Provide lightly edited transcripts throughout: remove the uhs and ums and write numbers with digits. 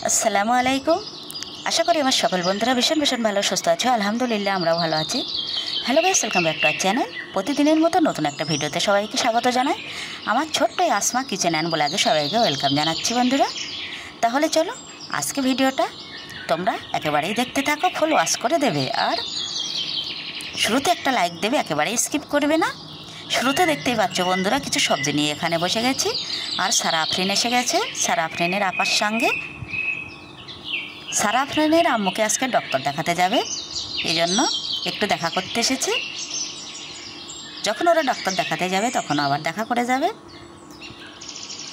আসসালামু আলাইকুম। আশা করি আমার সকল বন্ধুরা ভীষণ ভীষণ ভালো সুস্থ আছো। আলহামদুলিল্লাহ আমরাও ভালো আছি। Hello guys, welcome back to our channel. প্রতিদিনের মতো নতুন একটা ভিডিওতে সবাইকে স্বাগত জানাই। আমার ছোট্ট এই আসমা কিচেন অ্যান্ড ব্লগে সবাইকে ওয়েলকাম জানাচ্ছি বন্ধুরা। তাহলে চলো আজকে ভিডিওটা তোমরা একেবারেই দেখতে থাকো, ফুল ওয়াচ করে দেবে আর শুরুতে একটা লাইক দেবে, একেবারেই স্কিপ করবে না। শুরুতে দেখতেই পাচ্ছ বন্ধুরা কিছু সবজি নিয়ে এখানে বসে গেছি আর সারা আফরিন এসে গেছে সারা আফরিনের আপার সঙ্গে। সারা আফরিনের আম্মুকে আজকে ডক্টর দেখাতে যাবে, এই জন্য একটু দেখা করতে এসেছে। যখন ওরা ডক্টর দেখাতে যাবে তখন আবার দেখা করে যাবে।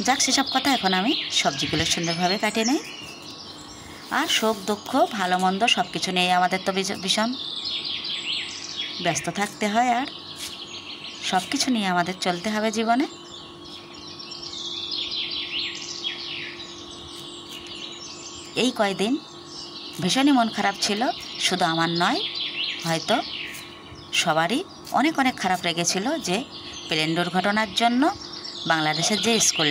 যাক, সেসব কথা এখন আমি সবজিগুলো সুন্দরভাবে কাটিয়ে নেই। আর সুখ দুঃখ ভালো মন্দ সব কিছু নিয়ে আমাদের তো ভীষণ ব্যস্ত থাকতে হয়, আর সব কিছু নিয়ে আমাদের চলতে হবে জীবনে। এই কয়দিন ভীষণই মন খারাপ ছিল, শুধু আমার নয়, হয়তো সবারই অনেক অনেক খারাপ লেগেছিল যে প্লেন দুর্ঘটনার জন্য বাংলাদেশের যে স্কুল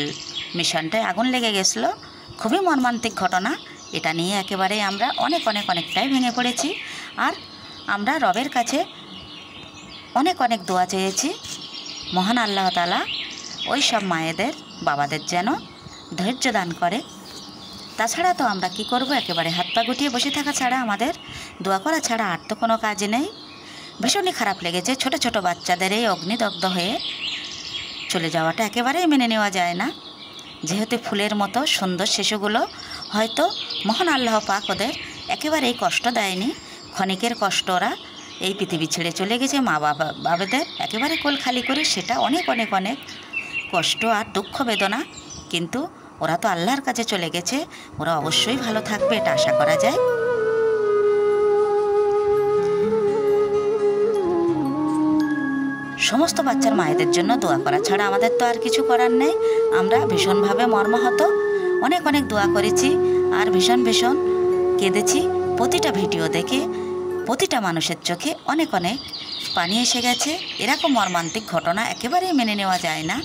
মিশনটায় আগুন লেগে গেছিলো। খুবই মর্মান্তিক ঘটনা, এটা নিয়ে একেবারেই আমরা অনেকটাই ভেঙে পড়েছি। আর আমরা রবের কাছে অনেক দোয়া চেয়েছি, মহান আল্লাহ তাআলা ওই সব মায়েদের বাবাদের যেন ধৈর্য দান করে। তাছাড়া তো আমরা কি করব, একেবারে হাত পা গুটিয়ে বসে থাকা ছাড়া, আমাদের দোয়া করা ছাড়া আর তো কোনো কাজ নেই। ভীষণই খারাপ লেগেছে, ছোট ছোট বাচ্চাদের এই অগ্নিদগ্ধ হয়ে চলে যাওয়াটা একেবারেই মেনে নেওয়া যায় না। যেহেতু ফুলের মতো সুন্দর শিশুগুলো, হয়তো মহান আল্লাহ পাক ওদের একেবারেই কষ্ট দেয়নি, ক্ষণিকের কষ্ট ওরা এই পৃথিবী ছেড়ে চলে গেছে মা বাবাদের একেবারে কোল খালি করে। সেটা অনেক কষ্ট আর দুঃখ বেদনা, কিন্তু ওরা তো আল্লাহর কাছে চলে গেছে, ওরা অবশ্যই ভালো থাকবে, এটা আশা করা যায়। সমস্ত বাচ্চার মায়েদের জন্য দোয়া করা ছাড়া আমাদের তো আর কিছু করার নেই। আমরা ভীষণভাবে মর্মাহত, অনেক দোয়া করেছি আর ভীষণ কেঁদেছি। প্রতিটা ভিডিও দেখে প্রতিটা মানুষের চোখে অনেক পানি এসে গেছে। এরকম মর্মান্তিক ঘটনা একেবারেই মেনে নেওয়া যায় না।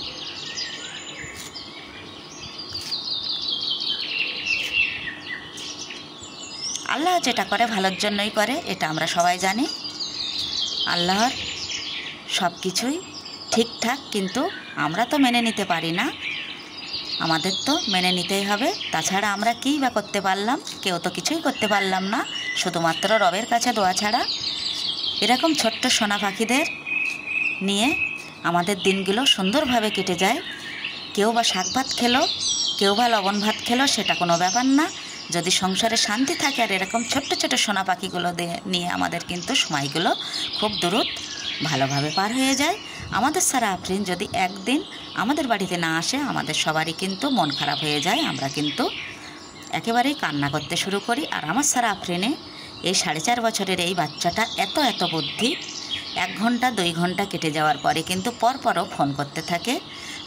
আল্লাহ যেটা করে ভালোর জন্যই করে, এটা আমরা সবাই জানি। আল্লাহর সব কিছুই ঠিকঠাক, কিন্তু আমরা তো মেনে নিতে পারি না, আমাদের তো মেনে নিতেই হবে। তাছাড়া আমরা কী বা করতে পারলাম? কেউ তো কিছুই করতে পারলাম না, শুধুমাত্র রবের কাছে দোয়া ছাড়া। এরকম ছোট্ট সোনা পাখিদের নিয়ে আমাদের দিনগুলো সুন্দরভাবে কেটে যায়। কেউ বা শাক ভাত খেলো, কেউ বা লবণ ভাত খেলো, সেটা কোনো ব্যাপার না। যদি সংসারে শান্তি থাকে, আর এরকম ছোট্ট সোনা পাখিগুলো নিয়ে আমাদের কিন্তু সময়গুলো খুব দ্রুত ভালোভাবে পার হয়ে যায়। আমাদের সারা আফরিন যদি একদিন আমাদের বাড়িতে না আসে, আমাদের সবারই কিন্তু মন খারাপ হয়ে যায়, আমরা কিন্তু একেবারেই কান্না করতে শুরু করি। আর আমার সারা আফরিনে এই 4.5 বছরের এই বাচ্চাটা এত বুদ্ধি, 1 ঘন্টা 2 ঘন্টা কেটে যাওয়ার পরে কিন্তু পরপরও ফোন করতে থাকে,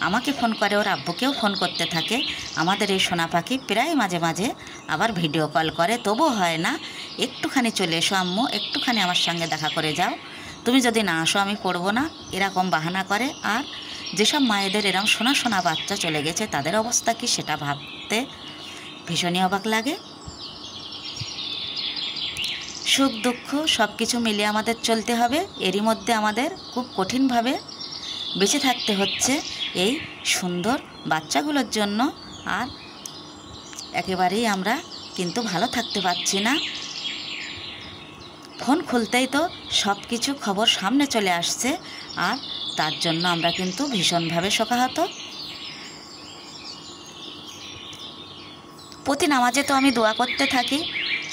আমাকে ফোন করে, ওর আব্বুকেও ফোন করতে থাকে। আমাদের এই সোনা পাখি প্রায় মাঝে মাঝে আবার ভিডিও কল করে, তবুও হয় না। একটুখানি চলে এসো আম্মু, একটুখানি আমার সঙ্গে দেখা করে যাও, তুমি যদি না আসো আমি পড়বো না, এরকম বাহানা করে। আর যেসব মায়েদের এরকম সোনা বাচ্চা চলে গেছে, তাদের অবস্থা কি সেটা ভাবতে ভীষণই অবাক লাগে। সুখ দুঃখ সব কিছু মিলিয়ে আমাদের চলতে হবে। এরই মধ্যে আমাদের খুব কঠিনভাবে বেঁচে থাকতে হচ্ছে এই সুন্দর বাচ্চাগুলোর জন্য। আর একেবারেই আমরা কিন্তু ভালো থাকতে পারছি না। ফোন খুলতেই তো সব কিছু খবর সামনে চলে আসছে, আর তার জন্য আমরা কিন্তু ভীষণভাবে শোকাহত। প্রতি নামাজে তো আমি দোয়া করতে থাকি,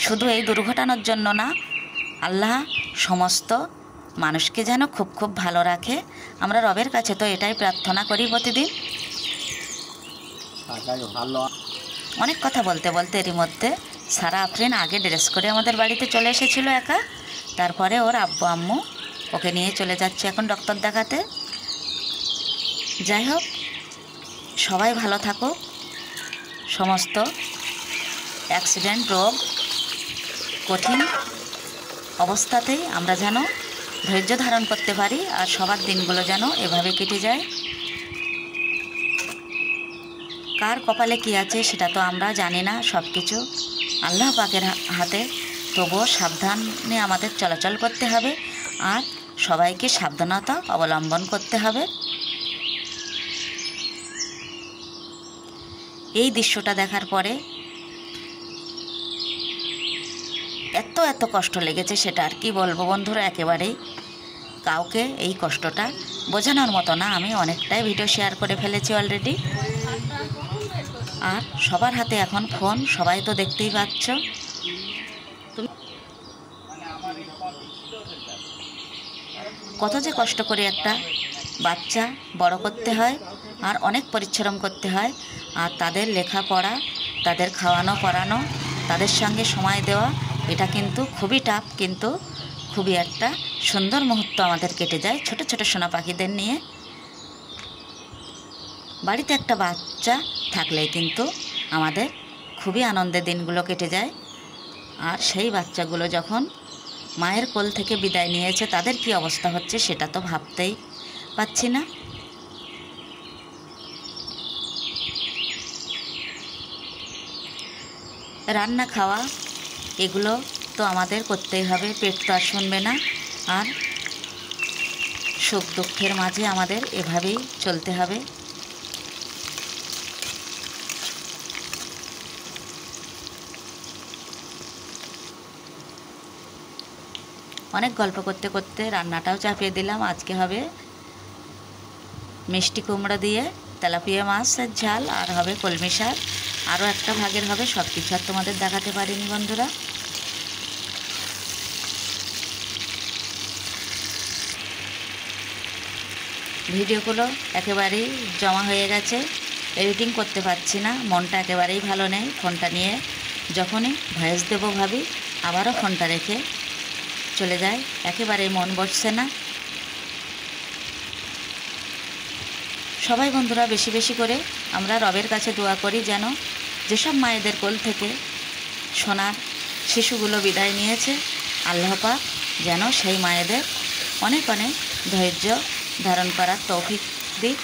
শুধু এই দুর্ঘটনার জন্য না, আল্লাহ সমস্ত মানুষকে যেন খুব ভালো রাখে। আমরা রবের কাছে তো এটাই প্রার্থনা করি প্রতিদিন। অনেক কথা বলতে এরই মধ্যে সারা আফরিন আগে ড্রেস করে আমাদের বাড়িতে চলে এসেছিল একা, তারপরে ওর আব্বু আম্মু ওকে নিয়ে চলে যাচ্ছে এখন ডক্টর দেখাতে। যাই হোক, সবাই ভালো থাকুক, সমস্ত অ্যাক্সিডেন্ট রোগ কঠিন অবস্থাতেই আমরা যেন ধৈর্য ধারণ করতে পারি, আর সবার দিনগুলো যেন এভাবে কেটে যায়। কার কপালে কি আছে সেটা তো আমরা জানি না, সব কিছু আল্লাহ পাকের হাতে। তবুও সাবধানে আমাদের চলাচল করতে হবে আর সবাইকে সাবধানতা অবলম্বন করতে হবে। এই দৃশ্যটা দেখার পরে এত কষ্ট লেগেছে, সেটা আর কি বলবো বন্ধুরা। একেবারেই কাউকে এই কষ্টটা বোঝানোর মতো না। আমি অনেকটাই ভিডিও শেয়ার করে ফেলেছি অলরেডি। আর সবার হাতে এখন ফোন, সবাই তো দেখতেই পাচ্ছ। কত যে কষ্ট করে একটা বাচ্চা বড় করতে হয় আর অনেক পরিশ্রম করতে হয়। আর তাদের লেখাপড়া, তাদের খাওয়ানো পড়ানো, তাদের সঙ্গে সময় দেওয়া, এটা কিন্তু খুবই টাফ, কিন্তু খুবই একটা সুন্দর মুহূর্ত আমাদের কেটে যায় ছোট ছোট সোনা পাখিদের নিয়ে। বাড়িতে একটা বাচ্চা থাকলেই কিন্তু আমাদের খুবই আনন্দের দিনগুলো কেটে যায়। আর সেই বাচ্চাগুলো যখন মায়ের কোল থেকে বিদায় নিয়েছে তাদের কি অবস্থা হচ্ছে সেটা তো ভাবতেই পাচ্ছি না। রান্না খাওয়া এগুলো তো আমাদের করতেই হবে, পেট তো আর শুনবে না। আর সুখ দুঃখের মাঝে আমাদের এভাবেই চলতে হবে। অনেক গল্প করতে করতে রান্নাটাও চাপিয়ে দিলাম। আজকে হবে মিষ্টি কুমড়া দিয়ে তেলাপিয়া মাছের ঝাল, আর হবে কলমি শাক, আরও একটা ভাগের হবে। সব কিছু আর তোমাদের দেখাতে পারিনি বন্ধুরা। ভিডিওগুলো একেবারেই জমা হয়ে গেছে, এডিটিং করতে পারছি না, মনটা একেবারেই ভালো নেই। ফোনটা নিয়ে যখনই ভয়েস দেবো ভাবি আবারও ফোনটা রেখে চলে যায়, একেবারেই মন বসছে না। সবাই বন্ধুরা বেশি বেশি করে আমরা রবের কাছে দোয়া করি যেন যেসব মায়েদের কোল থেকে সোনার শিশুগুলো বিদায় নিয়েছে, আল্লাহ পাক যেন সেই মায়েদের অনেক অনেক ধৈর্য ধারণ করার তৌফিক দিক।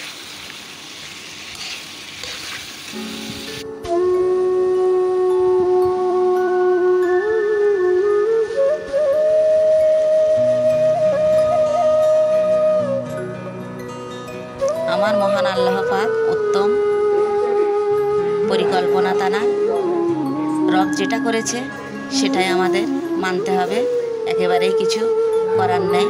আমার মহান আল্লাহ পাক উত্তম পরিকল্পনা তারা, রব যেটা করেছে সেটাই আমাদের মানতে হবে, একেবারেই কিছু করার নেই।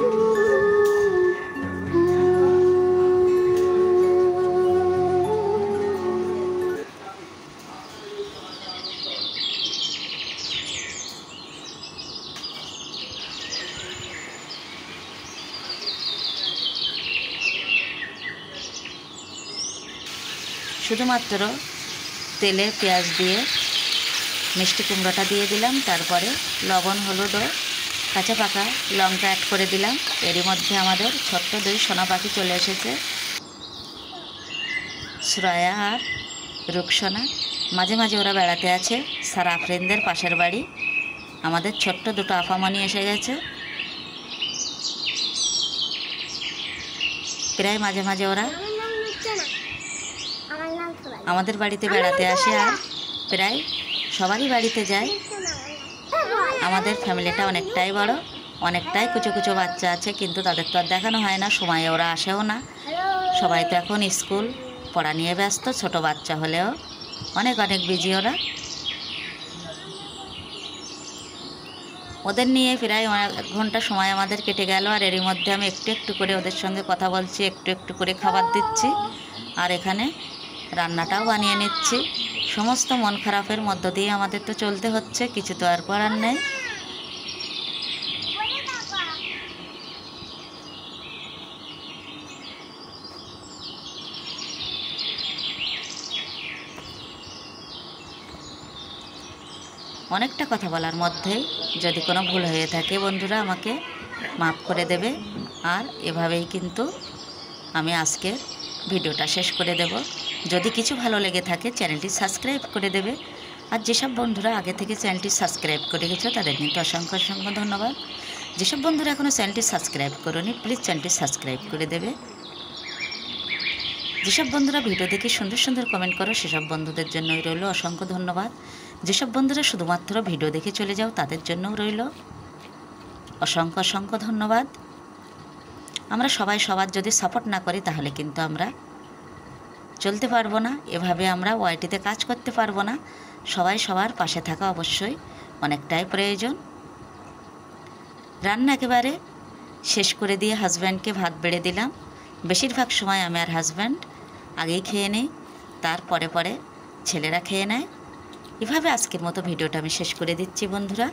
শুধুমাত্র তেলে পেঁয়াজ দিয়ে মিষ্টি কুমড়োটা দিয়ে দিলাম, তারপরে লবণ হলুদ ও কাঁচা পাকা লঙ্কা অ্যাড করে দিলাম। এরই মধ্যে আমাদের ছোট্ট দুই সোনা পাখি চলে এসেছে, শ্রেয়া আর রুকসোনা। মাঝে মাঝে ওরা বেড়াতে আছে স্যার আফরিনদের পাশের বাড়ি। আমাদের ছোট্ট দুটো আফামনি এসে গেছে। প্রায় মাঝে মাঝে ওরা আমাদের বাড়িতে বেড়াতে আসে আর প্রায় সবারই বাড়িতে যায়। আমাদের ফ্যামিলিটা অনেকটাই বড়, অনেকটাই কুচো কুচো বাচ্চা আছে, কিন্তু তাদের তো আর দেখানো হয় না, সময়ে ওরা আসেও না। সবাই তো এখন স্কুল পড়া নিয়ে ব্যস্ত, ছোট বাচ্চা হলেও অনেক অনেক বিজি ওরা। ওদের নিয়ে প্রায় 1 ঘন্টা সময় আমাদের কেটে গেল। আর এরই মধ্যে আমি একটু একটু করে ওদের সঙ্গে কথা বলছি, একটু একটু করে খাবার দিচ্ছি, আর এখানে রান্নাটাও বানিয়ে নিচ্ছি। সমস্ত মন খারাপের মধ্য দিয়ে আমাদের তো চলতে হচ্ছে, কিছু তো আর করার নেই। অনেকটা কথা বলার মধ্যেই যদি কোনো ভুল হয়ে থাকে বন্ধুরা আমাকে মাফ করে দেবে। আর এভাবেই কিন্তু আমি আজকের ভিডিওটা শেষ করে দেব। যদি কিছু ভালো লেগে থাকে চ্যানেলটি সাবস্ক্রাইব করে দেবে। আর যেসব বন্ধুরা আগে থেকে চ্যানেলটি সাবস্ক্রাইব করে গেছো তাদের কিন্তু অসংখ্য অসংখ্য ধন্যবাদ। যেসব বন্ধুরা এখনও চ্যানেলটি সাবস্ক্রাইব করোনি প্লিজ চ্যানেলটি সাবস্ক্রাইব করে দেবে। যেসব বন্ধুরা ভিডিও দেখে সুন্দর সুন্দর কমেন্ট করো সেসব বন্ধুদের জন্যই রইল অসংখ্য ধন্যবাদ। যেসব বন্ধুরা শুধুমাত্র ভিডিও দেখে চলে যাও তাদের জন্যও রইল অসংখ্য অসংখ্য ধন্যবাদ। আমরা সবাই সবার যদি সাপোর্ট না করি তাহলে কিন্তু আমরা চলতে পারবো না, এভাবে আমরা ওয়াইটিতে কাজ করতে পারবো না। সবাই সবার পাশে থাকা অবশ্যই অনেকটাই প্রয়োজন। রান্না একেবারে শেষ করে দিয়ে হাজব্যান্ডকে ভাত বেড়ে দিলাম। বেশিরভাগ সময় আমি আর হাজব্যান্ড আগেই খেয়ে নিই, তারপরে পরে ছেলেরা খেয়ে নেয়। এভাবে আজকের মতো ভিডিওটা আমি শেষ করে দিচ্ছি বন্ধুরা।